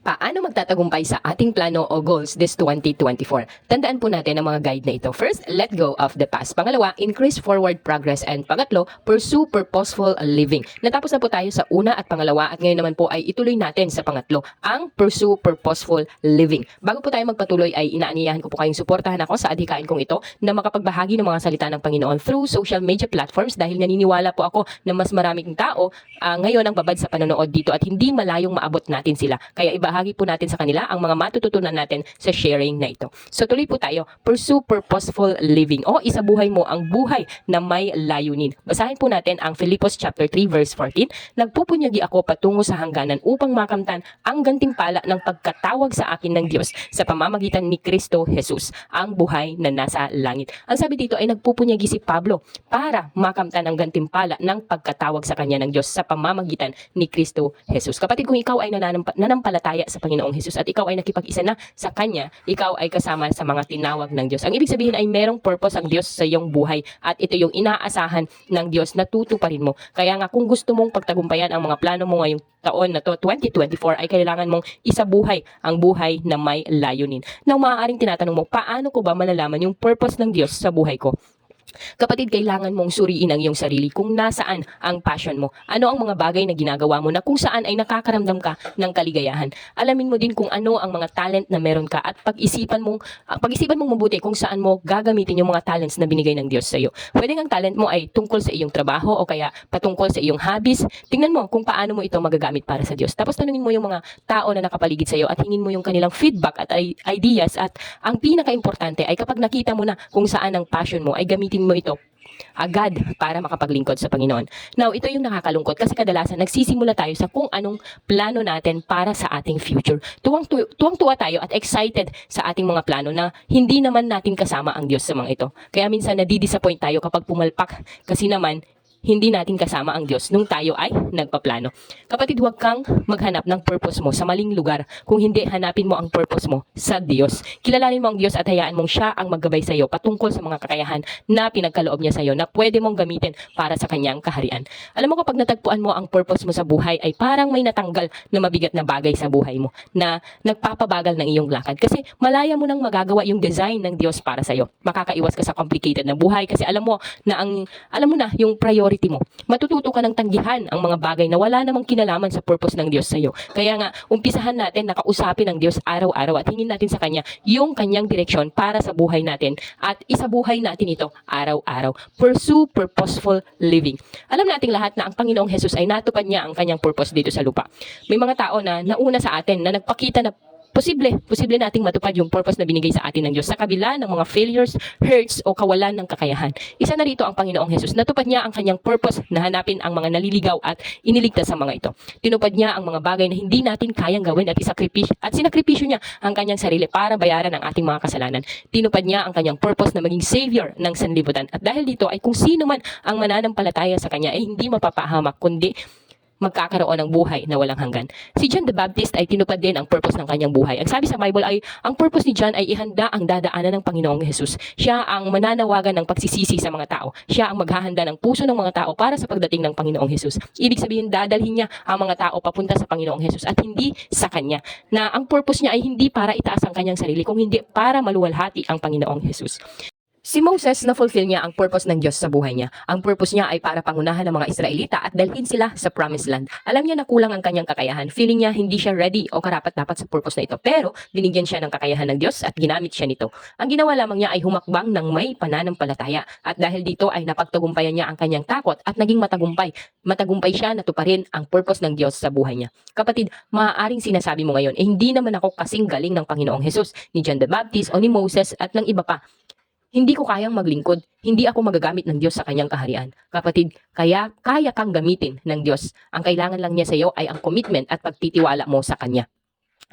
Paano magtatagumpay sa ating plano o goals this 2024? Tandaan po natin ang mga guide na ito. First, let go of the past. Pangalawa, increase forward progress. And pangatlo, pursue purposeful living. Natapos na po tayo sa una at pangalawa at ngayon naman po ay ituloy natin sa pangatlo, ang pursue purposeful living. Bago po tayo magpatuloy ay inaaniyahan ko po kayong suportahan ako sa adhikain kong ito na makapagbahagi ng mga salita ng Panginoon through social media platforms dahil naniniwala po ako na mas maraming tao ngayon ang babad sa panonood dito at hindi malayong maabot natin sila. Kaya ibahagi po natin sa kanila ang mga matututunan natin sa sharing na ito. So tuloy po tayo, pursue purposeful living o isabuhay mo ang buhay na may layunin. Basahin po natin ang Filipos chapter 3 verse 14. Nagpupunyagi ako patungo sa hangganan upang makamtan ang gantimpala ng pagkatawag sa akin ng Diyos sa pamamagitan ni Kristo Jesus, ang buhay na nasa langit. Ang sabi dito ay nagpupunyagi si Pablo para makamtan ang gantimpala ng pagkatawag sa kanya ng Diyos sa pamamagitan ni Kristo Jesus. Kapatid, kung ikaw ay nanampalataya sa Panginoong Jesus at ikaw ay nakipag-isa na sa Kanya, ikaw ay kasama sa mga tinawag ng Diyos. Ang ibig sabihin ay merong purpose ang Diyos sa iyong buhay at ito yung inaasahan ng Diyos na tutuparin mo. Kaya nga kung gusto mong pagtagumpayan ang mga plano mo ngayong taon na to, 2024, ay kailangan mong isabuhay ang buhay na may layunin. Now, maaaring tinatanong mo, paano ko ba malalaman yung purpose ng Diyos sa buhay ko? Kapatid, kailangan mong suriin ang iyong sarili kung nasaan ang passion mo. Ano ang mga bagay na ginagawa mo na kung saan ay nakakaramdam ka ng kaligayahan. Alamin mo din kung ano ang mga talent na meron ka at pag-isipan mong mabuti kung saan mo gagamitin yung mga talents na binigay ng Diyos sa iyo. Pwede ang talent mo ay tungkol sa iyong trabaho o kaya patungkol sa iyong hobbies. Tingnan mo kung paano mo ito magagamit para sa Diyos. Tapos tanungin mo yung mga tao na nakapaligid sa iyo at hingin mo yung kanilang feedback at ideas at ang pinaka-importante ay kapag nakita mo na kung saan ang passion mo ay gamitin mo ito agad para makapaglingkod sa Panginoon. Now, ito yung nakakalungkot kasi kadalasan nagsisimula tayo sa kung anong plano natin para sa ating future. Tuwang-tuwa tayo at excited sa ating mga plano na hindi naman natin kasama ang Diyos sa mga ito. Kaya minsan nadidisappoint tayo kapag pumalpak kasi naman hindi natin kasama ang Diyos nung tayo ay nagpaplano. Kapatid, huwag kang maghanap ng purpose mo sa maling lugar. Kung hindi, hanapin mo ang purpose mo sa Diyos. Kilalanin mo ang Diyos at hayaan mong siya ang maggabay sa iyo patungkol sa mga kakayahan na pinagkaloob niya sa iyo na pwede mong gamitin para sa kanyang kaharian. Alam mo, kapag natagpuan mo ang purpose mo sa buhay ay parang may natanggal na mabigat na bagay sa buhay mo na nagpapabagal ng iyong lakad. Kasi malaya mo nang magagawa yung design ng Diyos para sa iyo. Makakaiwas ka sa complicated na buhay kasi alam mo na yung priority mo. Matututo ka ng tanggihan ang mga bagay na wala namang kinalaman sa purpose ng Diyos sa iyo. Kaya nga, umpisahan natin na kausapin ang Diyos araw-araw at hingin natin sa Kanya yung Kanyang direksyon para sa buhay natin at isabuhay natin ito araw-araw. Pursue purposeful living. Alam nating lahat na ang Panginoong Jesus ay natupad niya ang Kanyang purpose dito sa lupa. May mga tao na nauna sa atin na nagpakita na posible nating matupad yung purpose na binigay sa atin ng Diyos sa kabila ng mga failures, hurts o kawalan ng kakayahan. Isa na rito ang Panginoong Jesus. Natupad niya ang kanyang purpose na hanapin ang mga naliligaw at iniligtas sa mga ito. Tinupad niya ang mga bagay na hindi natin kayang gawin at sinakripisyo niya ang kanyang sarili para bayaran ang ating mga kasalanan. Tinupad niya ang kanyang purpose na maging savior ng sanlibutan. At dahil dito ay kung sino man ang mananampalataya sa kanya ay hindi mapapahamak kundi magkakaroon ng buhay na walang hanggan. Si John the Baptist ay tinupad din ang purpose ng kanyang buhay. Ang sabi sa Bible ay, ang purpose ni John ay ihanda ang dadaanan ng Panginoong Jesus. Siya ang mananawagan ng pagsisisi sa mga tao. Siya ang maghahanda ng puso ng mga tao para sa pagdating ng Panginoong Jesus. Ibig sabihin, dadalhin niya ang mga tao papunta sa Panginoong Jesus at hindi sa kanya. Na ang purpose niya ay hindi para itaas ang kanyang sarili, kung hindi para maluwalhati ang Panginoong Jesus. Si Moses, na-fulfill niya ang purpose ng Diyos sa buhay niya. Ang purpose niya ay para pangunahan ng mga Israelita at dalhin sila sa Promised Land. Alam niya na kulang ang kanyang kakayahan. Feeling niya hindi siya ready o karapat-dapat sa purpose na ito. Pero binigyan siya ng kakayahan ng Diyos at ginamit siya nito. Ang ginawa lamang niya ay humakbang ng may pananampalataya. At dahil dito ay napagtagumpayan niya ang kanyang takot at naging matagumpay. Matagumpay siya na tuparin ang purpose ng Diyos sa buhay niya. Kapatid, maaaring sinasabi mo ngayon, hindi naman ako kasing galing ng Panginoong Jesus, ni John the Baptist o ni Moses at ng iba pa. Hindi ko kayang maglingkod. Hindi ako magagamit ng Diyos sa kanyang kaharian. Kapatid, kaya kang gamitin ng Diyos. Ang kailangan lang niya sa iyo ay ang commitment at pagtitiwala mo sa Kanya.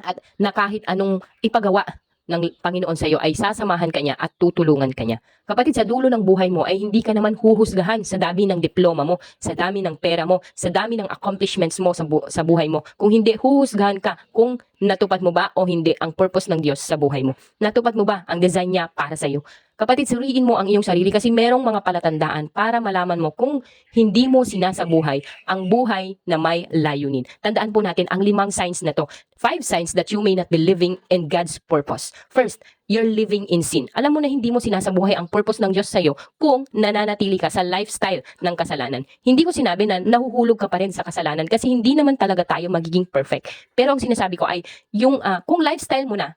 At na kahit anong ipagawa ng Panginoon sa iyo ay sasamahan ka niya at tutulungan ka niya. Kapatid, sa dulo ng buhay mo ay hindi ka naman huhusgahan sa dami ng diploma mo, sa dami ng pera mo, sa dami ng accomplishments mo sa buhay mo. Kung hindi, huhusgahan ka kung natupad mo ba o hindi ang purpose ng Diyos sa buhay mo. Natupad mo ba ang design niya para sa iyo? Kapatid, suriin mo ang iyong sarili kasi merong mga palatandaan para malaman mo kung hindi mo sinasabuhay ang buhay na may layunin. Tandaan po natin ang 5 signs na to. 5 signs that you may not be living in God's purpose. First, you're living in sin. Alam mo na hindi mo sinasabuhay ang purpose ng Diyos sa'yo kung nananatili ka sa lifestyle ng kasalanan. Hindi ko sinabi na nahuhulog ka pa rin sa kasalanan kasi hindi naman talaga tayo magiging perfect. Pero ang sinasabi ko ay yung kung lifestyle mo na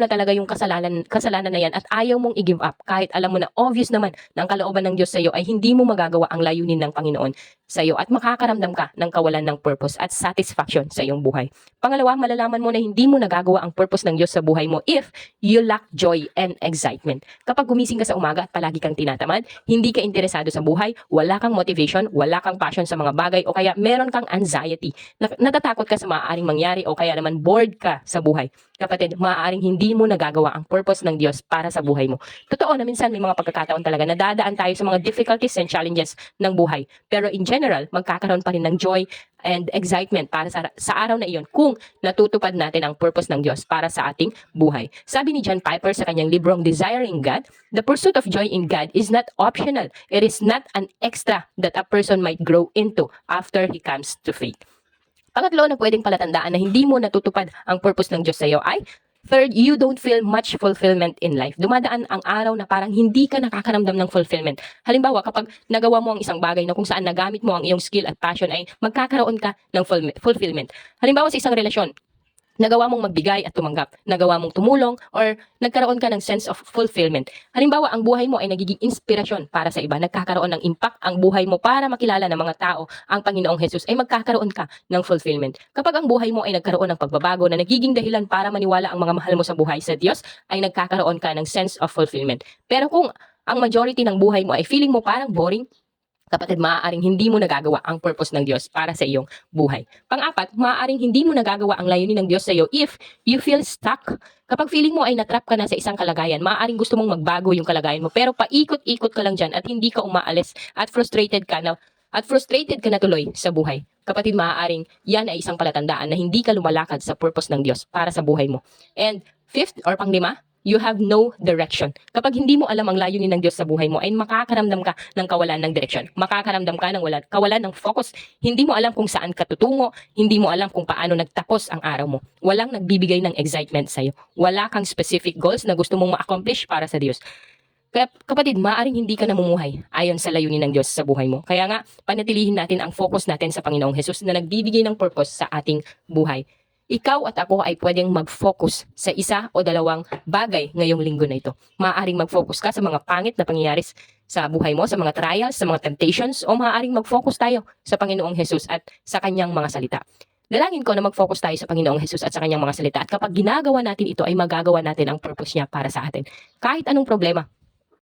talaga yung kasalanan na yan at ayaw mong i-give up kahit alam mo na obvious naman na ang kalooban ng Diyos sa iyo ay hindi mo magagawa ang layunin ng Panginoon sa iyo at makakaramdam ka ng kawalan ng purpose at satisfaction sa iyong buhay. Pangalawa, malalaman mo na hindi mo nagagawa ang purpose ng Diyos sa buhay mo if you lack joy and excitement. Kapag gumising ka sa umaga at palagi kang tinatamad, hindi ka interesado sa buhay, wala kang motivation, wala kang passion sa mga bagay o kaya meron kang anxiety, natatakot ka sa maaaring mangyari o kaya naman bored ka sa buhay. Kapatid, maaaring hindi mo nagagawa ang purpose ng Diyos para sa buhay mo. Totoo na minsan may mga pagkakataon talaga na dadaan tayo sa mga difficulties and challenges ng buhay. Pero in general, magkakaroon pa rin ng joy and excitement para sa araw na iyon kung natutupad natin ang purpose ng Diyos para sa ating buhay. Sabi ni John Piper sa kanyang librong Desiring God, the pursuit of joy in God is not optional. It is not an extra that a person might grow into after he comes to faith. Pangatlo na pwedeng palatandaan na hindi mo natutupad ang purpose ng Diyos sa iyo ay, third, you don't feel much fulfillment in life. Dumadaan ang araw na parang hindi ka nakakaramdam ng fulfillment. Halimbawa, kapag nagawa mo ang isang bagay na kung saan nagamit mo ang iyong skill at passion ay magkakaroon ka ng fulfillment. Halimbawa sa isang relasyon, nagawa mong magbigay at tumanggap, nagawa mong tumulong, or nagkaroon ka ng sense of fulfillment. Halimbawa, ang buhay mo ay nagiging inspirasyon para sa iba, nagkakaroon ng impact ang buhay mo para makilala ng mga tao ang Panginoong Jesus, ay magkakaroon ka ng fulfillment. Kapag ang buhay mo ay nagkaroon ng pagbabago na nagiging dahilan para maniwala ang mga mahal mo sa buhay sa Diyos, ay nagkakaroon ka ng sense of fulfillment. Pero kung ang majority ng buhay mo ay feeling mo parang boring, kapatid, maaaring hindi mo nagagawa ang purpose ng Diyos para sa iyong buhay. Pang-apat, maaaring hindi mo nagagawa ang layunin ng Diyos sa iyo if you feel stuck. Kapag feeling mo ay natrap ka na sa isang kalagayan, maaaring gusto mong magbago yung kalagayan mo, pero paikot-ikot ka lang dyan at hindi ka umaalis at frustrated ka na tuloy sa buhay. Kapatid, maaaring yan ay isang palatandaan na hindi ka lumalakad sa purpose ng Diyos para sa buhay mo. And fifth or panglima, you have no direction. Kapag hindi mo alam ang layunin ng Diyos sa buhay mo, ay makakaramdam ka ng kawalan ng direksyon. Makakaramdam ka ng kawalan ng focus. Hindi mo alam kung saan ka tutungo. Hindi mo alam kung paano nagtapos ang araw mo. Walang nagbibigay ng excitement sa'yo. Wala kang specific goals na gusto mong ma-accomplish para sa Diyos. Kaya kapatid, maaaring hindi ka namumuhay ayon sa layunin ng Diyos sa buhay mo. Kaya nga, panatilihin natin ang focus natin sa Panginoong Jesus na nagbibigay ng purpose sa ating buhay. Ikaw at ako ay pwedeng mag-focus sa isa o dalawang bagay ngayong linggo na ito. Maaaring mag-focus ka sa mga pangit na pangyayari sa buhay mo, sa mga trials, sa mga temptations, o maaaring mag-focus tayo sa Panginoong Jesus at sa kanyang mga salita. Dalangin ko na mag-focus tayo sa Panginoong Jesus at sa kanyang mga salita. At kapag ginagawa natin ito, ay magagawa natin ang purpose niya para sa atin. Kahit anong problema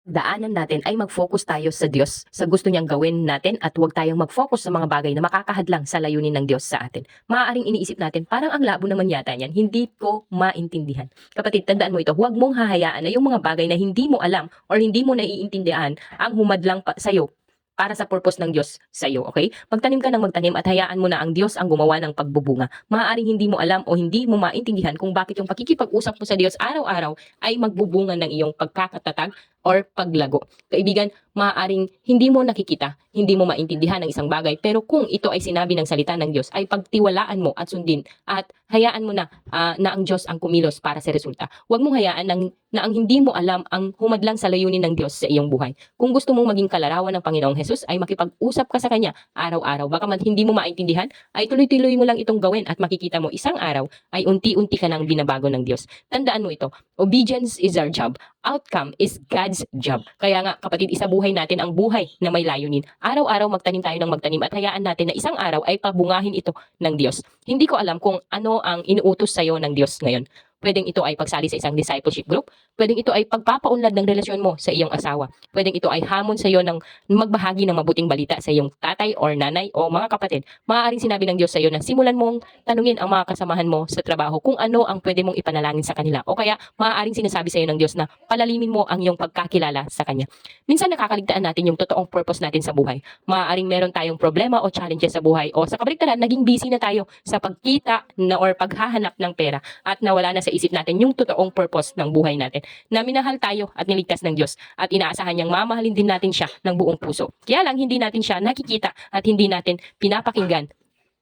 daanan natin ay mag-focus tayo sa Diyos, sa gusto niyang gawin natin at huwag tayong mag-focus sa mga bagay na makakahadlang sa layunin ng Diyos sa atin. Maaaring iniisip natin, parang ang labo naman yata yan, hindi ko maintindihan. Kapatid, tandaan mo ito, huwag mong hahayaan na yung mga bagay na hindi mo alam or hindi mo naiintindihan ang humadlang sa'yo para sa purpose ng Diyos sa iyo, okay? Magtanim ka ng magtanim at hayaan mo na ang Diyos ang gumawa ng pagbubunga. Maaaring hindi mo alam o hindi mo maintindihan kung bakit yung pakikipag-usap mo sa Diyos araw-araw ay magbubunga ng iyong pagkakatatag or paglago. Kaibigan, maaaring hindi mo nakikita, hindi mo maintindihan ang isang bagay, pero kung ito ay sinabi ng salita ng Diyos, ay pagtiwalaan mo at sundin at hayaan mo na ang Diyos ang kumilos para sa resulta. Huwag mong hayaan na ang hindi mo alam ang humadlang sa layunin ng Diyos sa iyong buhay. Kung gusto mong maging kalarawan ng Panginoong Jesus, ay makipag-usap ka sa Kanya araw-araw. Baka man hindi mo maintindihan, ay tuloy-tuloy mo lang itong gawin at makikita mo isang araw ay unti-unti ka nang binabago ng Diyos. Tandaan mo ito, obedience is our job. Outcome is God's job. Kaya nga, kapatid, isabuhay natin ang buhay na may layunin. Araw-araw magtanim tayo ng magtanim at hayaan natin na isang araw ay pabungahin ito ng Diyos. Hindi ko alam kung ano ang inuutos sa'yo ng Diyos ngayon. Pwedeng ito ay pagsali sa isang discipleship group. Pwedeng ito ay pagpapaunlad ng relasyon mo sa iyong asawa. Pwedeng ito ay hamon sa iyo ng magbahagi ng mabuting balita sa iyong tatay or nanay o mga kapatid. Maaaring sinabi ng Diyos sa iyo na simulan mong tanungin ang mga kasamahan mo sa trabaho kung ano ang pwede mong ipanalangin sa kanila. O kaya maaaring sinasabi sa iyo ng Diyos na palalimin mo ang iyong pagkakilala sa Kanya. Minsan nakakaligtaan natin yung totoong purpose natin sa buhay. Maaaring meron tayong problema o challenges sa buhay o sa kabaligtaran, naging busy na tayo sa pagkita na or paghahanap ng pera at nawala na sa isip natin yung totoong purpose ng buhay natin. Na minahal tayo at niligtas ng Diyos at inaasahan niyang mamahalin din natin siya ng buong puso. Kaya lang hindi natin siya nakikita at hindi natin pinapakinggan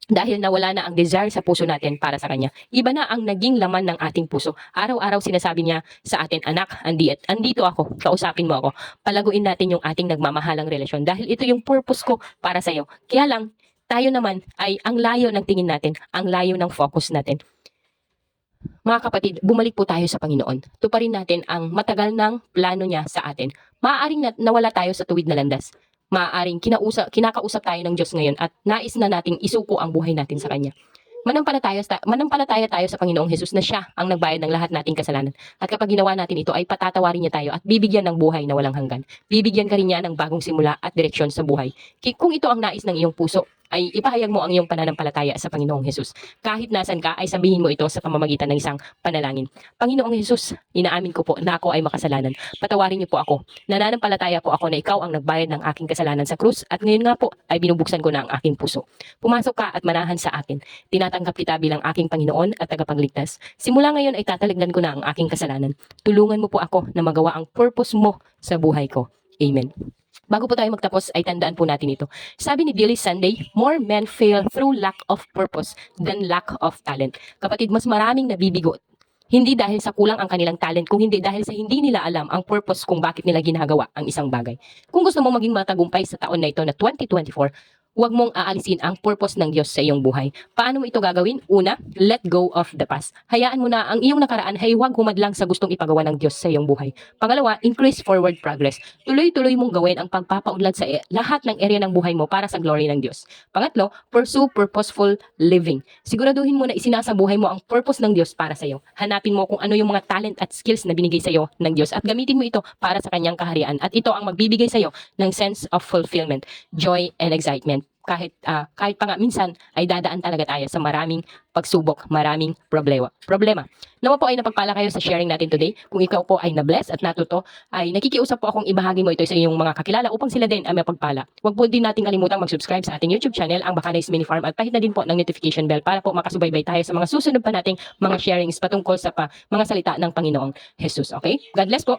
dahil nawala na ang desire sa puso natin para sa Kanya. Iba na ang naging laman ng ating puso. Araw-araw sinasabi niya sa atin, anak, andito ako, kausapin mo ako. Palaguin natin yung ating nagmamahalang relasyon dahil ito yung purpose ko para sa iyo. Kaya lang, tayo naman ay ang layo ng tingin natin, ang layo ng focus natin. Mga kapatid, bumalik po tayo sa Panginoon. Tuparin natin ang matagal ng plano niya sa atin. Maaaring nawala tayo sa tuwid na landas. Maaaring kinakausap tayo ng Diyos ngayon at nais na nating isuko ang buhay natin sa Kanya. Manampalataya tayo sa Panginoong Hesus na Siya ang nagbayad ng lahat nating kasalanan. At kapag ginawa natin ito ay patatawarin niya tayo at bibigyan ng buhay na walang hanggan. Bibigyan ka rin niya ng bagong simula at direksyon sa buhay. Kung ito ang nais ng iyong puso, ay ipahayag mo ang iyong pananampalataya sa Panginoong Hesus. Kahit nasan ka, ay sabihin mo ito sa pamamagitan ng isang panalangin. Panginoong Hesus, inaamin ko po na ako ay makasalanan. Patawarin niyo po ako. Nananampalataya po ako na ikaw ang nagbayad ng aking kasalanan sa krus at ngayon nga po ay binubuksan ko na ang aking puso. Pumasok ka at manahan sa akin. Tinatanggap kita bilang aking Panginoon at tagapagligtas. Simula ngayon ay tataligdan ko na ang aking kasalanan. Tulungan mo po ako na magawa ang purpose mo sa buhay ko. Amen. Bago po tayo magtapos ay tandaan po natin ito. Sabi ni Billy Sunday, more men fail through lack of purpose than lack of talent. Kapatid, mas maraming nabibigo. Hindi dahil sa kulang ang kanilang talent, kung hindi dahil sa hindi nila alam ang purpose kung bakit nila ginagawa ang isang bagay. Kung gusto mong maging matagumpay sa taon na ito na 2024, huwag mong aalisin ang purpose ng Diyos sa iyong buhay. Paano mo ito gagawin? Una, let go of the past. Hayaan mo na ang iyong nakaraan ay huwag humadlang sa gustong ipagawa ng Diyos sa iyong buhay. Pangalawa, increase forward progress. Tuloy-tuloy mong gawin ang pagpapaunlad sa lahat ng area ng buhay mo para sa glory ng Diyos. Pangatlo, pursue purposeful living. Siguraduhin mo na isinasabuhay mo ang purpose ng Diyos para sa iyo. Hanapin mo kung ano yung mga talent at skills na binigay sa iyo ng Diyos at gamitin mo ito para sa kanyang kaharian. At ito ang magbibigay sa iyo ng sense of fulfillment, joy, and excitement. Kahit pa nga minsan ay dadaan talaga tayo sa maraming pagsubok, maraming problema. Nawa po ay napagpala kayo sa sharing natin today. Kung ikaw po ay na-bless at natuto, ay nakikiusap po akong ibahagi mo ito sa iyong mga kakilala upang sila din ay mapagpala. Huwag po din natin kalimutang mag-subscribe sa ating YouTube channel, ang Bacanais Mini Farm, at pahit na din po ng notification bell para po makasubaybay tayo sa mga susunod pa nating mga sharings patungkol sa mga salita ng Panginoong Jesus. Okay? God bless po!